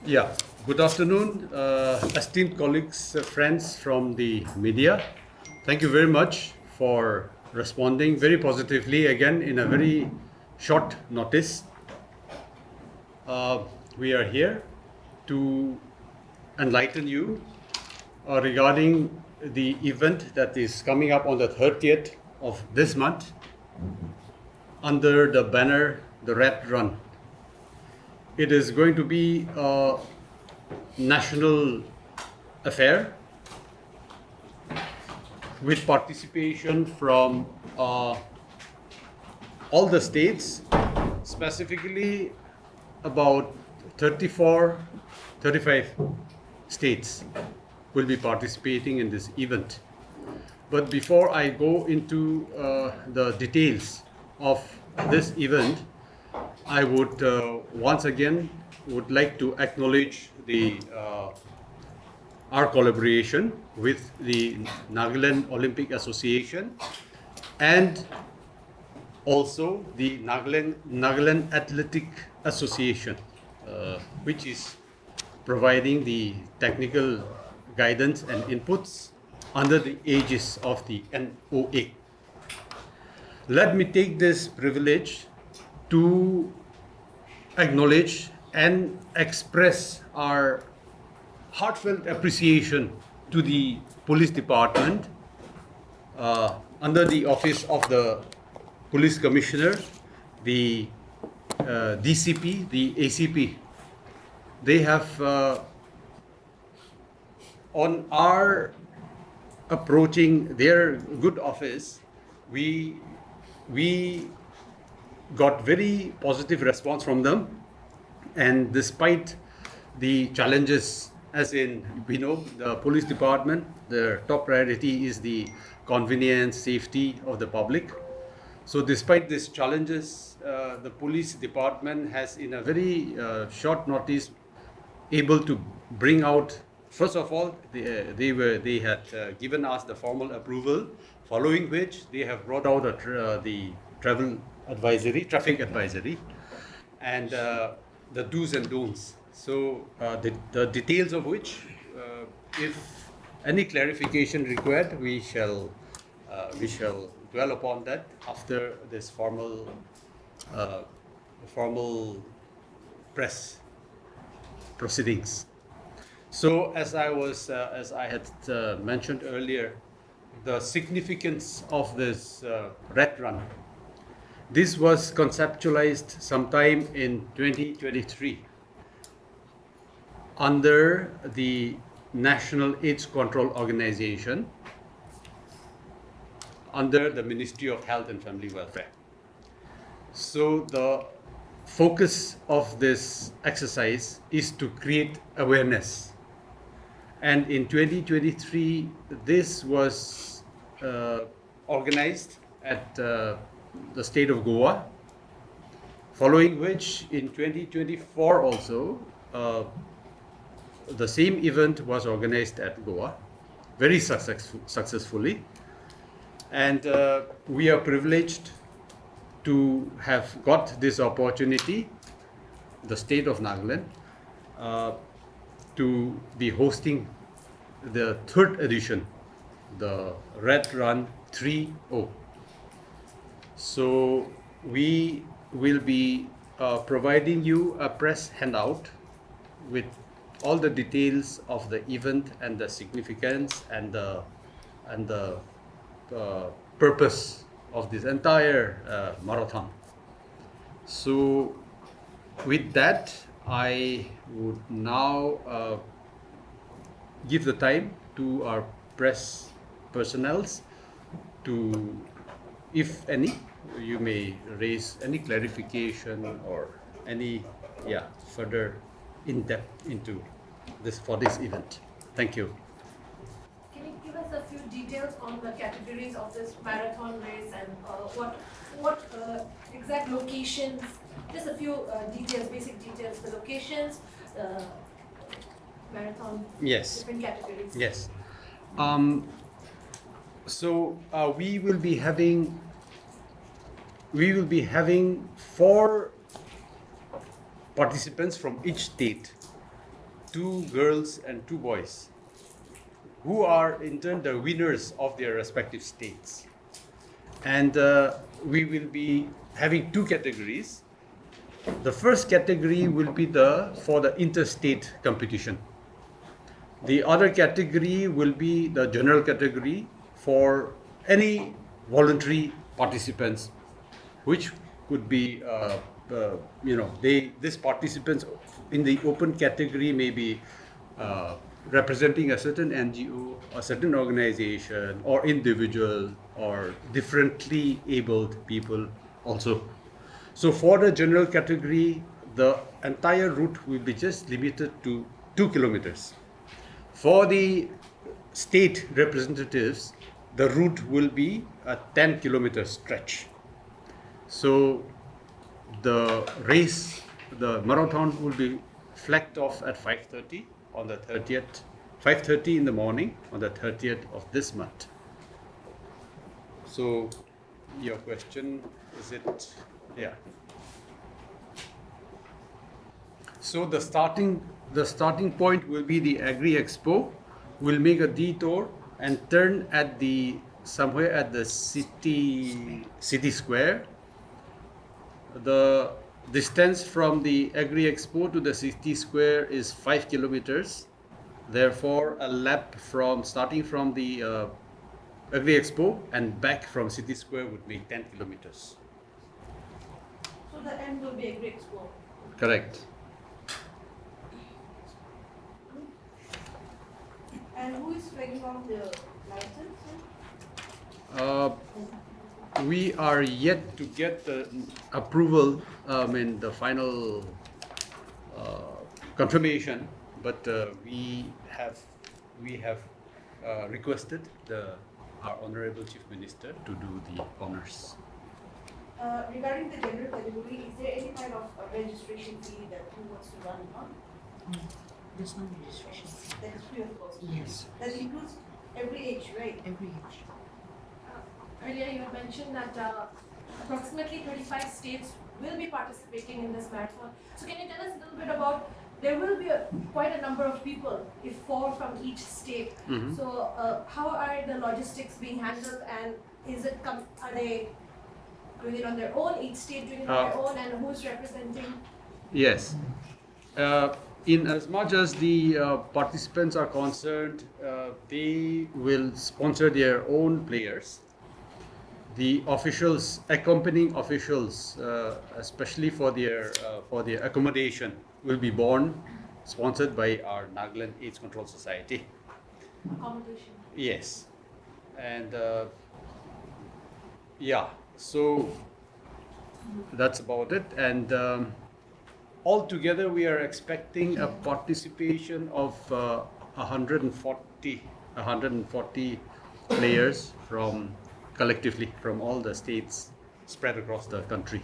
Yeah, good afternoon, esteemed colleagues, friends from the media. Thank you very much for responding very positively again in a very short notice. We are here to enlighten you regarding the event that is coming up on the 30th of this month under the banner The Red Run. It is going to be a national affair with participation from all the states, specifically about 35 states will be participating in this event. But before I go into the details of this event, I would once again would like to acknowledge our collaboration with the Nagaland Olympic Association and also the Nagaland Athletics Association, which is providing the technical guidance and inputs under the aegis of the NOA. Let me take this privilege to acknowledge and express our heartfelt appreciation to the police department under the office of the police commissioner, the DCP, the ACP. They have on our approaching their good office, we got very positive response from them, and despite the challenges, as in we know the police department, their top priority is the convenience, safety of the public. So despite these challenges, the police department has in a very short notice able to bring out, first of all, they had given us the formal approval, following which they have brought out the traffic advisory, and the do's and don'ts. So the details of which, if any clarification required, we shall dwell upon that after this formal press proceedings. So as I had mentioned earlier, the significance of this Red Run. This was conceptualized sometime in 2023 under the National AIDS Control Organization under the Ministry of Health and Family Welfare. So the focus of this exercise is to create awareness. And in 2023, this was organized at the state of Goa, following which in 2024 also, the same event was organized at Goa, very successfully. And we are privileged to have got this opportunity, the state of Nagaland, to be hosting the third edition, the Red Run 3.0. So we will be providing you a press handout with all the details of the event and the significance and the purpose of this entire marathon. So with that, I would now give the time to our press personnels to, if any, you may raise any clarification or any further in-depth into this for this event. Thank you. Can you give us a few details on the categories of this marathon race and what exact locations? Just a few details, basic details, the locations, marathon, yes, different categories. Yes. So we will be having 4 participants from each state 2 girls and 2 boys, who are in turn the winners of their respective states. And we will be having 2 categories. The first category will be for the interstate competition. The other category will be the general category for any voluntary participants, which could be, these participants in the open category may be representing a certain NGO, a certain organization, or individual, or differently abled people also. So for the general category, the entire route will be just limited to 2 kilometers. For the state representatives, the route will be a 10-kilometer stretch. So the race, the marathon will be flagged off at 5:30 on the 30th, 5:30 in the morning on the 30th of this month. So your question, is it, yeah. So the starting point will be the Agri Expo. We'll make a detour and turn at somewhere at the city square. The distance from the Agri Expo to the city square is 5 kilometers. Therefore, a lap starting from the Agri Expo and back from city square would make 10 kilometers. So the end will be Agri Expo. Correct. And who is flagging off the license? We are yet to get the approval, the final confirmation, but we have requested our Honorable Chief Minister to do the honors. Regarding the general category, is there any kind of registration fee that who wants to run on? There's no registration. That is free of cost. Yes. That includes every age, right? Every age. Earlier you had mentioned that approximately 35 states will be participating in this marathon. So can you tell us a little bit about, there will be quite a number of people, if 4 from each state. Mm-hmm. So how are the logistics being handled, and are they doing it on their own, each state doing it on their own, and who's representing? Yes. In as much as the participants are concerned, they will sponsor their own players. The accompanying officials, especially for their accommodation, will be sponsored by our Nagaland AIDS Control Society. Accommodation. Yes, and so that's about it. And altogether, we are expecting a participation of 140 players collectively from all the states spread across the country.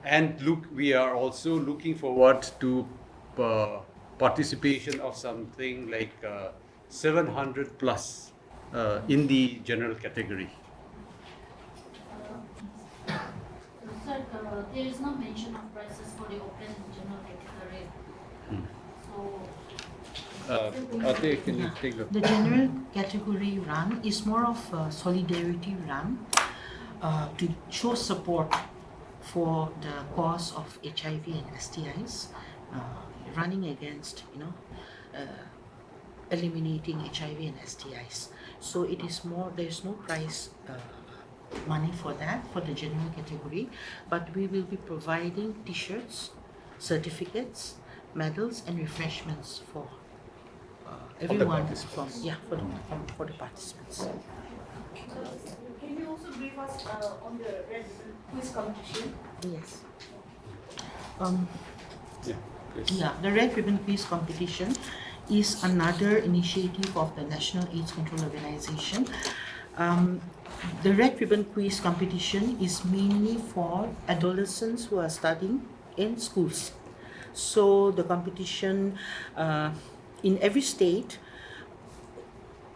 And we are also looking forward to participation of something like 700 plus in the general category. Sir, there is no mention of prices for the open general category. Ate, can you take The general category run is more of a solidarity run to show support for the cause of HIV and STIs, running against, eliminating HIV and STIs. So it is more, there's no prize money for that, for the general category, but we will be providing t-shirts, certificates, medals and refreshments for everyone for the participants. Can you also brief us on the Red Ribbon Quiz competition? Yes. Please. The Red Ribbon Quiz competition is another initiative of the National AIDS Control Organization. The Red Ribbon Quiz competition is mainly for adolescents who are studying in schools. So the competition in every state,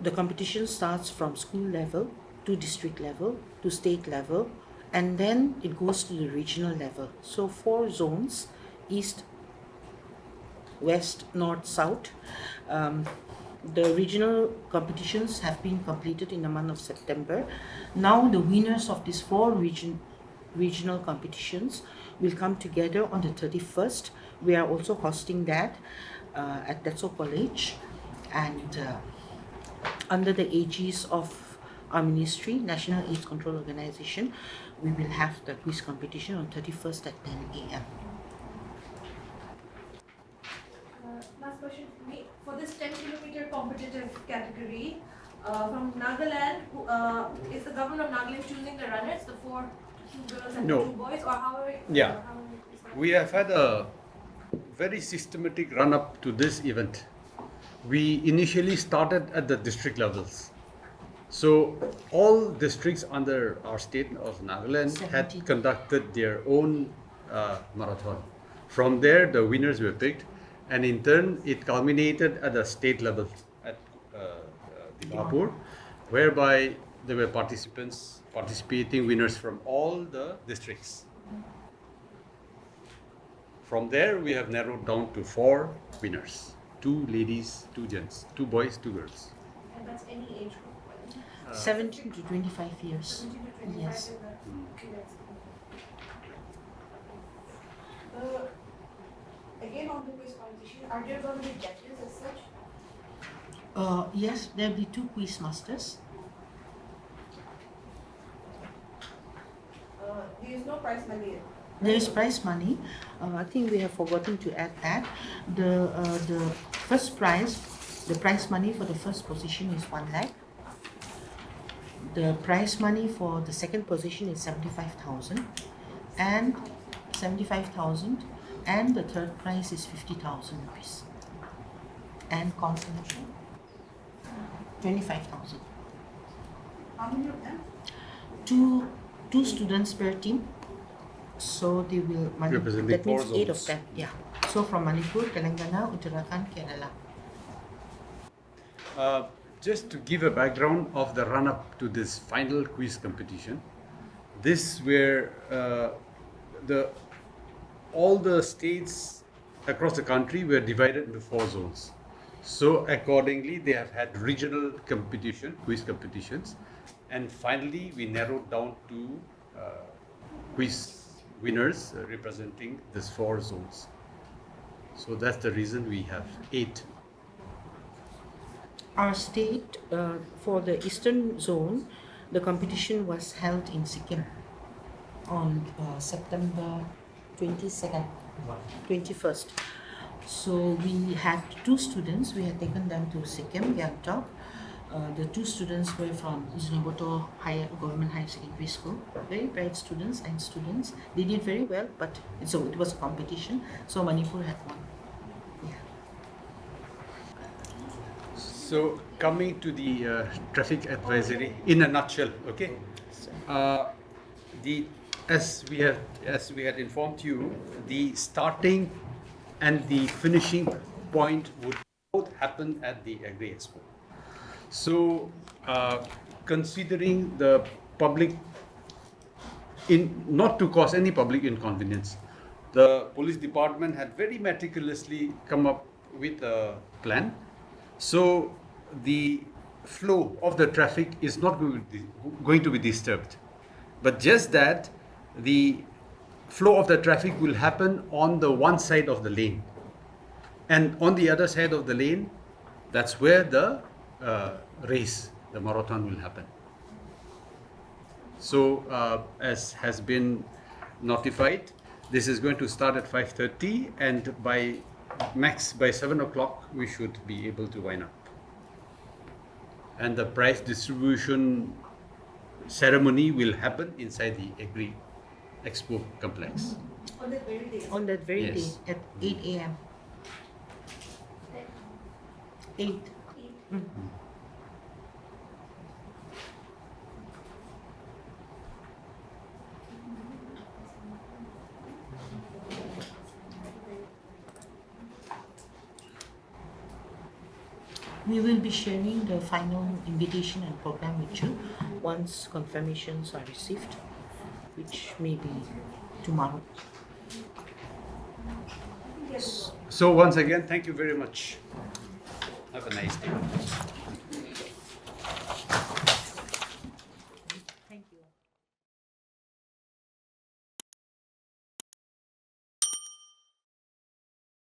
the competition starts from school level to district level to state level, and then it goes to the regional level. So 4 zones: East, west, north, south. The regional competitions have been completed in the month of September. Now the winners of these four regional competitions will come together on the 31st. We are also hosting that at Tetso College, and under the aegis of our ministry, National AIDS Control Organization, we will have the quiz competition on 31st at 10 a.m. Last question for me. For this 10-kilometer competitive category, from Nagaland, is the government of Nagaland choosing the runners, the two girls and No. the 2 boys, or how are Yeah. how is that? We have had a very systematic run up to this event. We initially started at the district levels. So all districts under our state of Nagaland 17. had conducted their own marathon. From there, the winners were picked, and in turn, it culminated at the state level at Dimapur, whereby there were participating winners from all the districts. From there, we have narrowed down to 4 winners: 2 ladies, 2 gents, 2 boys, 2 girls. And that's any age group, right? 17 to 25 years. 17 to 25 Yes. is the- okay, that's again on the quiz competition, are there going to be judges as such? Yes, there will be 2 quiz masters. There is no prize money. There is prize money. I think we have forgotten to add that. The first prize, the prize money for the first position is 1 lakh. The prize money for the second position is 75,000, and 75,000, and the third prize is 50,000 rupees. And consolation, 25,000. How many of them? Two students per team. So they will Representing that 4 means 8 of zones. them. Yeah. So from Manipur, Telangana, Uttarakhand, Kerala. Just to give a background of the run-up to this final quiz competition, this where all the states across the country were divided into 4 zones. So accordingly, they have had regional quiz competitions, and finally we narrowed down to quiz winners representing these 4 zones. So that's the reason we have 8. Our state, for the eastern zone, the competition was held in Sikkim on September 22nd, 21st. So we had 2 students, we had taken them to Sikkim, Gangtok. The 2 students were from Uznoboto Government Higher Secondary School. Very bright students and students. They did very well, but it was a competition, so Manipur had won. Yeah. So coming to the traffic advisory in a nutshell, okay? As we had informed you, the starting and the finishing point would both happen at the Agri Expo. So, considering the public, not to cause any public inconvenience, the police department had very meticulously come up with a plan. So, the flow of the traffic is not going to be disturbed, but just that the flow of the traffic will happen on the one side of the lane, and on the other side of the lane, that's where the race, the marathon, will happen. So as has been notified, this is going to start at 5:30, and by 7 o'clock we should be able to wind up. And the prize distribution ceremony will happen inside the Agri Expo complex. On that very day. On that very Yes. day at 8 a.m. 8. We will be sharing the final invitation and program with you once confirmations are received, which may be tomorrow. So once again, thank you very much. Have a nice day.